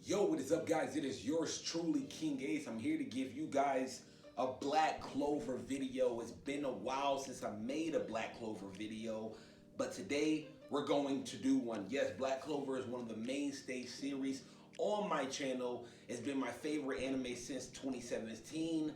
Yo, what is up, guys? It is yours truly, KingAce. I'm here to give you guys a Black Clover video. It's been a while since I made a Black Clover video, but today we're going to do one. Yes, Black Clover is one of the mainstay series on my channel. It's been my favorite anime since 2017.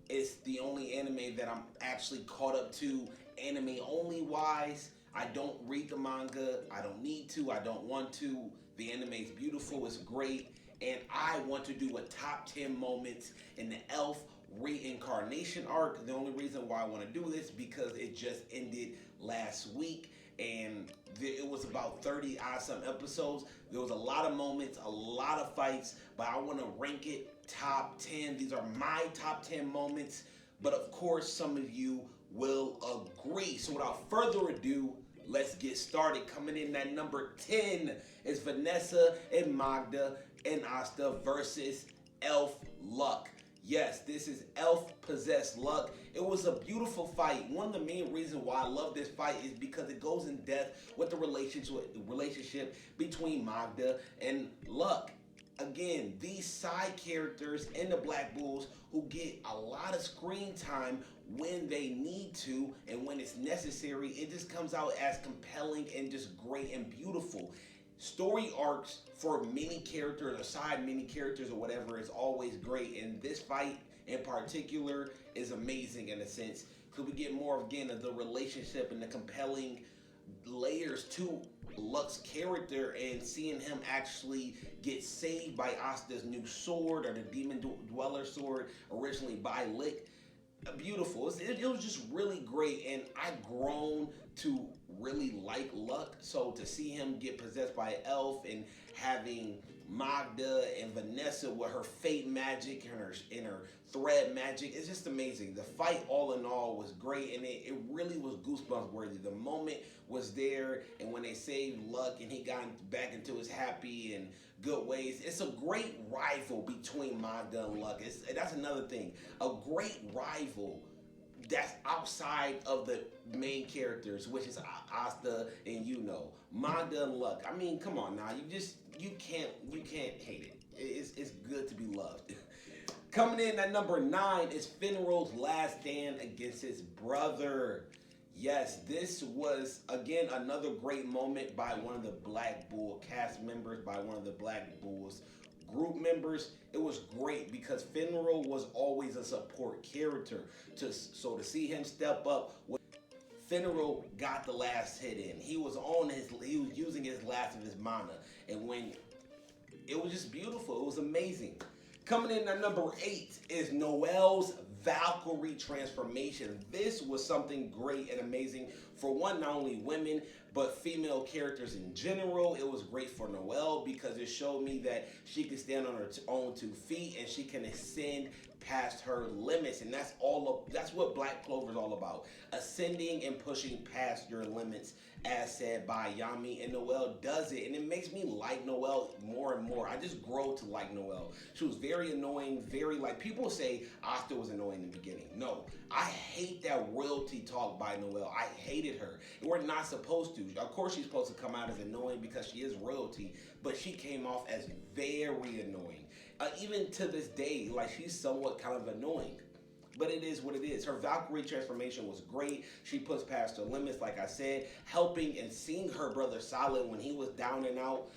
It's the only anime that I'm actually caught up to anime only wise. I don't read the manga. I don't need to. I don't want to. The anime is beautiful. It's great. And I want to do a top 10 moments in the Elf Reincarnation arc. The only reason why I want to do this is because it just ended last week. And it was about 30 odd some episodes. There was a lot of moments, a lot of fights, but I want to rank it top 10. These are my top 10 moments. But of course, some of you will agree. So without further ado, let's get started. Coming in at number 10 is Vanessa and Magda and Asta versus Elf Luck. Yes, this is Elf Possessed Luck. It was a beautiful fight. One of the main reasons why I love this fight is because it goes in depth with the relationship between Magda and Luck. Again, these side characters in the Black Bulls who get a lot of screen time when they need to and when it's necessary, it just comes out as compelling and just great and beautiful. Story arcs for many characters or side mini characters or whatever is always great, and this fight in particular is amazing in a sense because we get more again of the relationship and the compelling layers to Luck's character and seeing him actually get saved by Asta's new sword or the Demon Dweller sword originally by Lick. Beautiful. It was just really great, and I've grown to really like Luck. So to see him get possessed by an elf and having Magda and Vanessa with her fate magic and her thread magic, it's just amazing. The fight all in all was great, and it really was goosebumps worthy. The moment was there, and when they saved Luck and he got back into his happy and good ways, it's a great rival between Magda and Luck. That's another thing. A great rival that's outside of the main characters, which is Asta and Magda and Luck. I mean, come on now, you can't hate it. It's good to be loved. Coming in at number 9 is Finral's last stand against his brother. Yes, this was, again, another great moment by one of the Black Bull cast members, by one of the Black Bulls group members. It was great because Finral was always a support character. So to see him step up, Finral got the last hit in. He was using his last of his mana. And when it was just beautiful, it was amazing. Coming in at number 8 is Noelle's Valkyrie transformation. This was something great and amazing for one, not only women, but female characters in general. It was great for Noelle because it showed me that she can stand on her own 2 feet and she can ascend past her limits, and that's what Black Clover is all about. Ascending and pushing past your limits, as said by Yami, and Noelle does it, and it makes me like Noelle more and more. I just grow to like Noelle. She was very annoying, people say Asta was annoying in the beginning. No, I hate that royalty talk by Noelle. I hated her. And we're not supposed to. Of course she's supposed to come out as annoying because she is royalty, but she came off as very annoying. Even to this day, like, she's somewhat kind of annoying. But it is what it is. Her Valkyrie transformation was great. She puts past her limits, like I said, helping and seeing her brother Silent when he was down and out.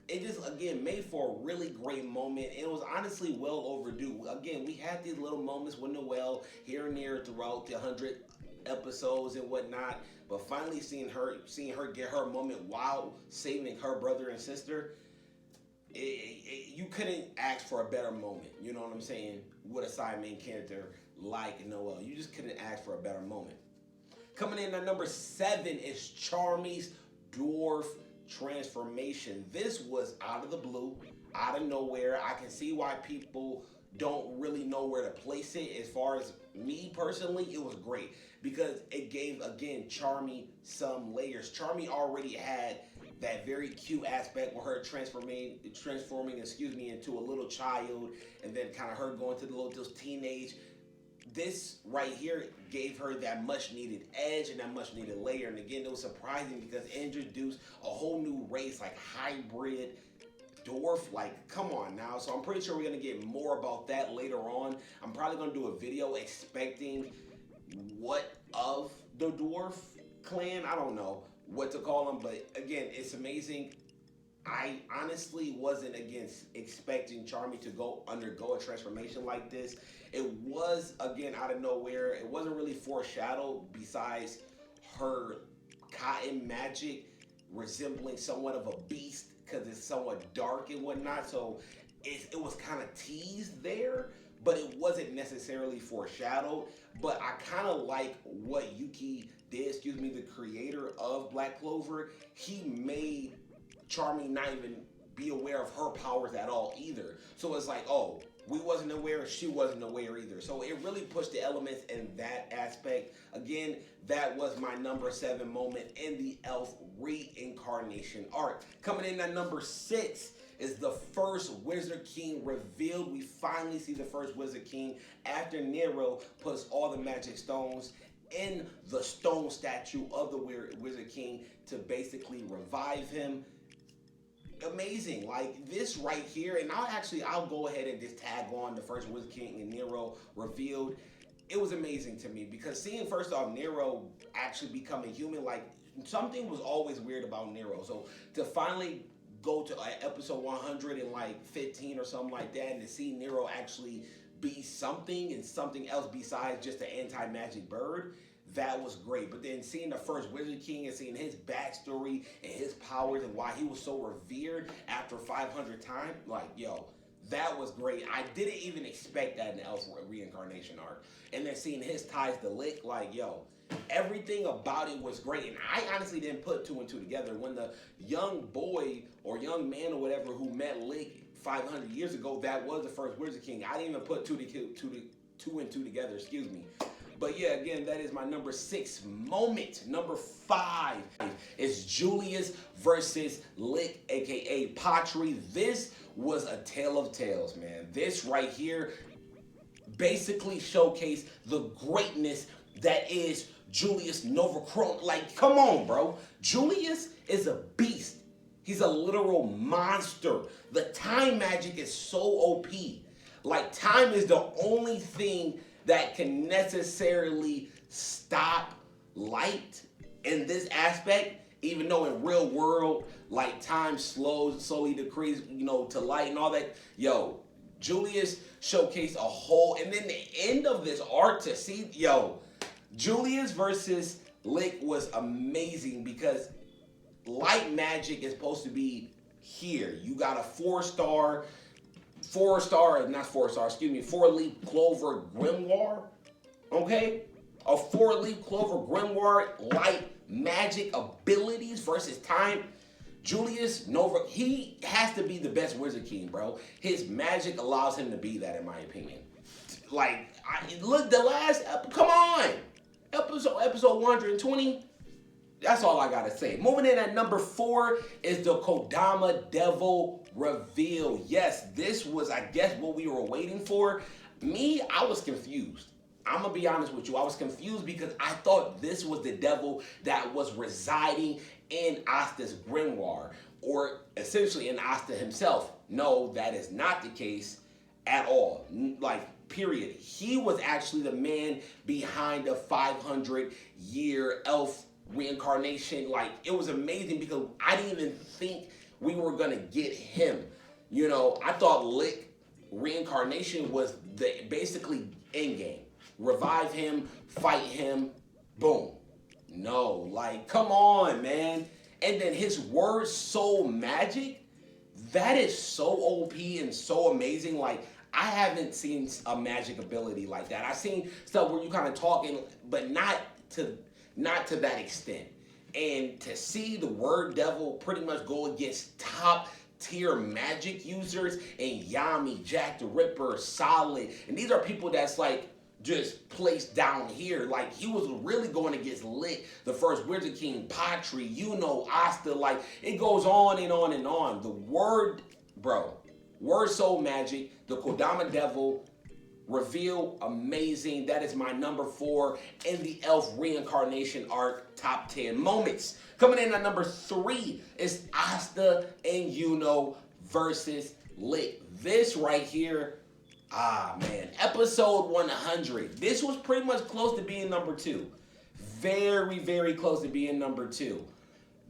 It just, again, made for a really great moment. And it was honestly well overdue. Again, we had these little moments with Noelle here and there throughout the 100 episodes and whatnot. But finally seeing her get her moment while saving her brother and sister, you couldn't ask for a better moment, you know what I'm saying, with a side main character like Noelle. You just couldn't ask for a better moment. Coming in at number 7 is Charmy's dwarf transformation. This was out of the blue, out of nowhere. I can see why people don't really know where to place it. As far as me personally, it was great because it gave, again, Charmy some layers. Charmy already had that very cute aspect with her transforming into a little child, and then kind of her going to those teenage. This right here gave her that much needed edge and that much needed layer. And again, it was surprising because it introduced a whole new race, like hybrid dwarf, like, come on now. So I'm pretty sure we're gonna get more about that later on. I'm probably gonna do a video expecting what of the dwarf clan. I don't know what to call them, but again, it's amazing. I honestly wasn't expecting Charmy to undergo a transformation like this. It was again out of nowhere. It wasn't really foreshadowed besides her cotton magic resembling somewhat of a beast because it's somewhat dark and whatnot. So it was kind of teased there, but it wasn't necessarily foreshadowed. But I kind of like what Yuki did, excuse me, the creator of Black Clover. He made Charmy not even be aware of her powers at all either. So it's like, oh, we wasn't aware, she wasn't aware either. So it really pushed the elements in that aspect. Again, that was my number 7 moment in the Elf reincarnation arc. Coming in at number 6 is the first Wizard King revealed. We finally see the first Wizard King after Nero puts all the magic stones in the stone statue of the Wizard King to basically revive him. Amazing, like this right here, and I'll go ahead and just tag on the first Wizard King and Nero revealed. It was amazing to me because seeing first off Nero actually become a human, like something was always weird about Nero. So to finally go to episode 115 or something like that, and to see Nero actually be something and something else besides just an anti-magic bird, that was great. But then seeing the first Wizard King and seeing his backstory and his powers and why he was so revered after 500 times, like, yo, that was great. I didn't even expect that in the Elf reincarnation arc. And then seeing his ties to Lick, like, yo, everything about it was great. And I honestly didn't put 2 and 2 together. When the young boy or young man or whatever who met Lick 500 years ago, that was the first Wizard King. I didn't even put 2 and 2 together, excuse me. But yeah, again, that is my number 6 moment. Number 5 is Julius versus Lick, aka Patry. This was a tale of tales, man. This right here basically showcased the greatness that is Julius Novachrome. Like, come on, bro. Julius is a beast. He's a literal monster. The time magic is so OP. Like, time is the only thing that can necessarily stop light in this aspect, even though in real world, like time slowly decrease, you know, to light and all that. Yo, Julius showcased a whole, and then the end of this arc to see, yo, Julius versus Lick was amazing because light magic is supposed to be here. You got a 4-leaf Clover Grimoire, okay? A 4-leaf Clover Grimoire, light magic abilities versus time. Julius Nova, he has to be the best Wizard King, bro. His magic allows him to be that, in my opinion. Like, look, the last, come on! Episode 120, that's all I gotta say. Moving in at number 4 is the Kodama Devil reveal. Yes, this was, I guess, what we were waiting for. Me, I was confused. I'm gonna be honest with you. I was confused because I thought this was the devil that was residing in Asta's grimoire, or essentially in Asta himself. No, that is not the case at all. Like, period. He was actually the man behind the 500-year elf reincarnation. Like, it was amazing because I didn't even think we were gonna get him. You know, I thought Lick reincarnation was the basically end game. Revive him, fight him, boom. No, like, come on, man. And then his word soul magic, that is so OP and so amazing. Like, I haven't seen a magic ability like that. I've seen stuff where you kind of talking, but not to that extent. And to see the word devil pretty much go against top tier magic users and Yami, Jack the Ripper, Solid, and these are people that's like just placed down here. Like, he was really going against Lick, the first Wizard King, Patry, you know, Asta. Like, it goes on and on and on. The word, bro, word soul magic, the Kodama Devil reveal, amazing. That is my number 4 in the Elf reincarnation arc top 10 moments. Coming in at number 3 is Asta and Yuno versus Lick. This right here, man, episode 100. This was pretty much close to being number 2. Very, very close to being number 2.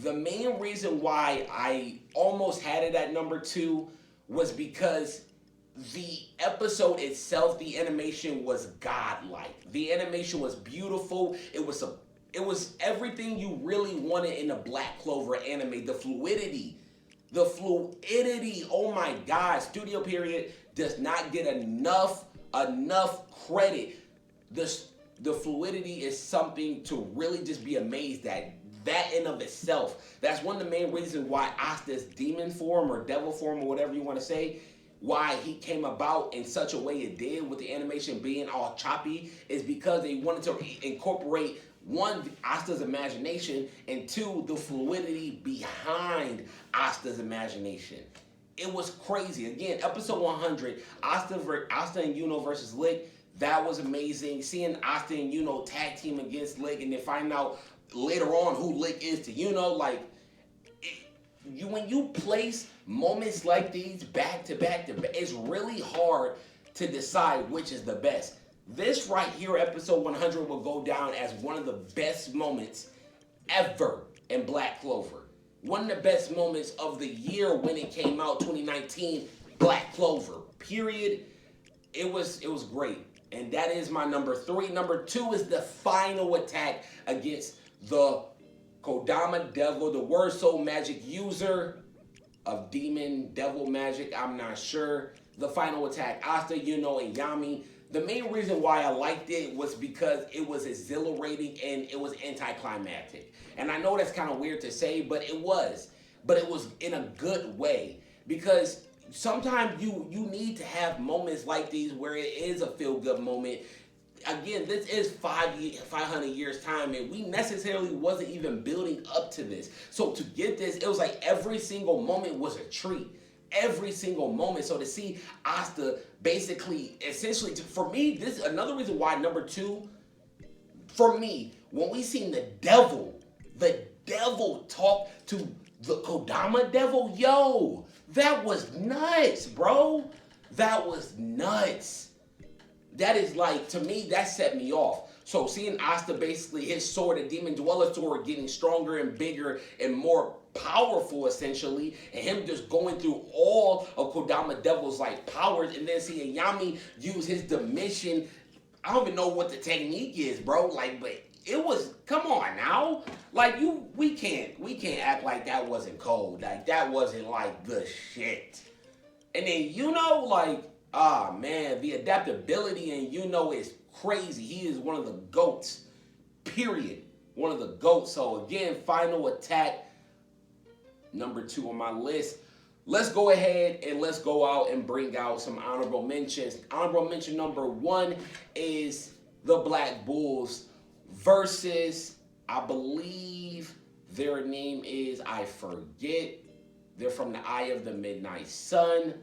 The main reason why I almost had it at number 2 was because the episode itself, the animation was godlike. The animation was beautiful. It was everything you really wanted in a Black Clover anime. The fluidity. Oh my God. Studio Period does not get enough credit. The fluidity is something to really just be amazed at. That in of itself. That's one of the main reasons why Asta's demon form or devil form or whatever you want to say, why he came about in such a way it did with the animation being all choppy, is because they wanted to incorporate, one, Asta's imagination, and two, the fluidity behind Asta's imagination. It was crazy. Again, episode 100, Asta and Yuno versus Lick, that was amazing. Seeing Asta and Yuno tag team against Lick and then find out later on who Lick is to Yuno, like, when you place moments like these back to back, it's really hard to decide which is the best. This right here, episode 100, will go down as one of the best moments ever in Black Clover. One of the best moments of the year when it came out, 2019, Black Clover, period. It was great. And that is my number 3. Number 2 is the final attack against the Kodama Devil, the Word Soul Magic user of Demon Devil Magic, I'm not sure. The final attack, Asta, Yuno, and Yami. The main reason why I liked it was because it was exhilarating and it was anticlimactic. And I know that's kind of weird to say, but it was. But it was in a good way. Because sometimes you need to have moments like these where it is a feel-good moment. Again, this is 500 years time, and we necessarily wasn't even building up to this. So to get this, it was like every single moment was a treat. Every single moment. So to see Asta basically, essentially, for me, this is another reason why number 2, for me, when we seen the devil talk to the Kodama Devil, yo, that was nuts, bro. That was nuts. That is like, to me, that set me off. So seeing Asta basically, his sword, the Demon Dweller's sword, getting stronger and bigger and more powerful, essentially, and him just going through all of Kodama Devil's like powers, and then seeing Yami use his dimension. I don't even know what the technique is, bro. Like, but it was, come on now. Like, we can't act like that wasn't cold. Like, that wasn't like the shit. And then, you know, like, man, the adaptability in Yuno is crazy. He is one of the GOATs, period. One of the GOATs. So again, final attack, number 2 on my list. Let's go ahead and let's go out and bring out some honorable mentions. Honorable mention number 1 is the Black Bulls versus, I believe their name is, I forget. They're from the Eye of the Midnight Sun.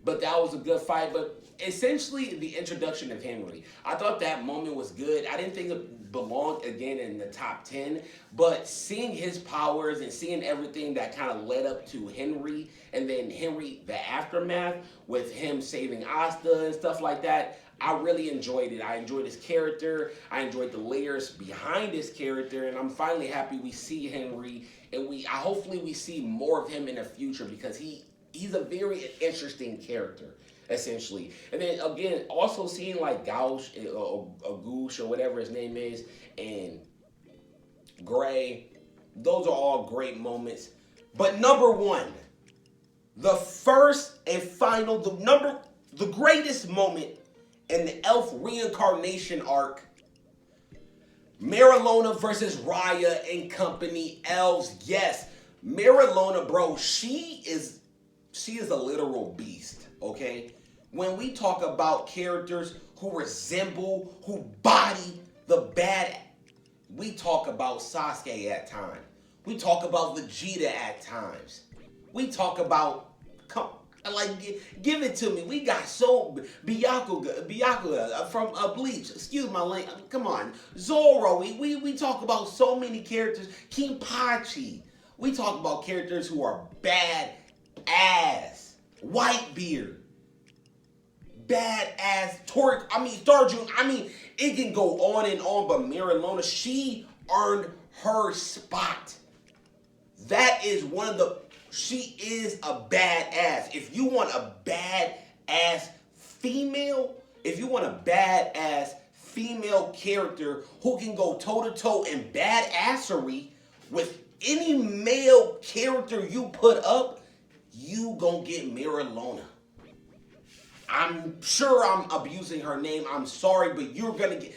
But that was a good fight. But essentially, the introduction of Henry. I thought that moment was good. I didn't think it belonged, again, in the top 10. But seeing his powers and seeing everything that kind of led up to Henry, and then Henry, the aftermath, with him saving Asta and stuff like that, I really enjoyed it. I enjoyed his character. I enjoyed the layers behind his character. And I'm finally happy we see Henry. And hopefully we see more of him in the future, because he's a very interesting character, essentially. And then, again, also seeing, like, Gauche, or Goosh, or whatever his name is, and Gray, those are all great moments. But number 1, the first and final, the greatest moment in the Elf Reincarnation arc, Marilona versus Raya and company elves. Yes, Marilona, bro, she is a literal beast, okay? When we talk about characters who resemble, who body the bad, we talk about Sasuke at times. We talk about Vegeta at times. We talk about, give it to me. We got Byakuya from Bleach. Excuse my language. Come on. Zoro. We talk about so many characters. Kinpachi. We talk about characters who are bad ass. Whitebeard, badass Torque. Star June. It can go on and on, but Marilona, she earned her spot. That is one of the. She is a badass. If you want a badass female, if you want a badass female character who can go toe to toe in badassery with any male character you put up, you gonna get Marilona. I'm sure I'm abusing her name. I'm sorry, but you're gonna get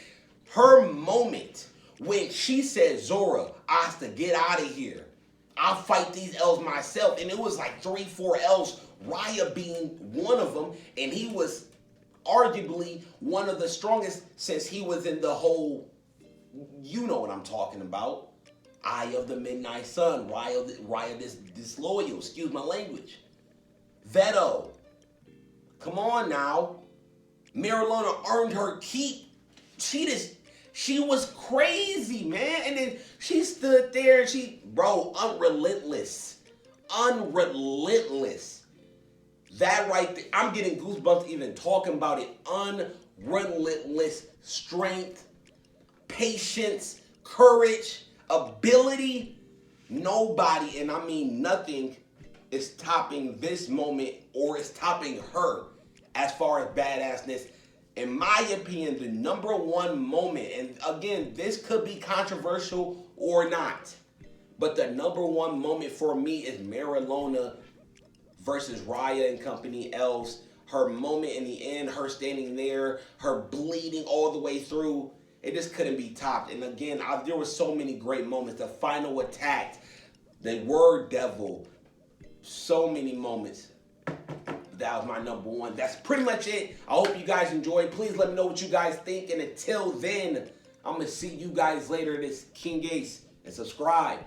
her moment when she said, Zora, Asta, get out of here. I'll fight these L's myself. And it was like 3-4 L's, Raya being one of them. And he was arguably one of the strongest since he was in the whole, you know what I'm talking about. Eye of the Midnight Sun, Raya disloyal, excuse my language. Veto. Come on now. Marilona earned her keep. She was crazy, man. And then she stood there and unrelentless. Unrelentless. That right there, I'm getting goosebumps even talking about it. Unrelentless strength, patience, courage, ability. Nobody, and I mean nothing, is topping this moment or is topping her as far as badassness. In my opinion, the #1 moment, and again, this could be controversial or not, but the #1 moment for me is Marilona versus Raya and company else. Her moment in the end, her standing there, her bleeding all the way through, it just couldn't be topped. And again, there were so many great moments. The final attack, the word devil, so many moments. That was my #1. That's pretty much it. I hope you guys enjoyed. Please let me know what you guys think. And until then, I'm going to see you guys later. This KingAce. And subscribe.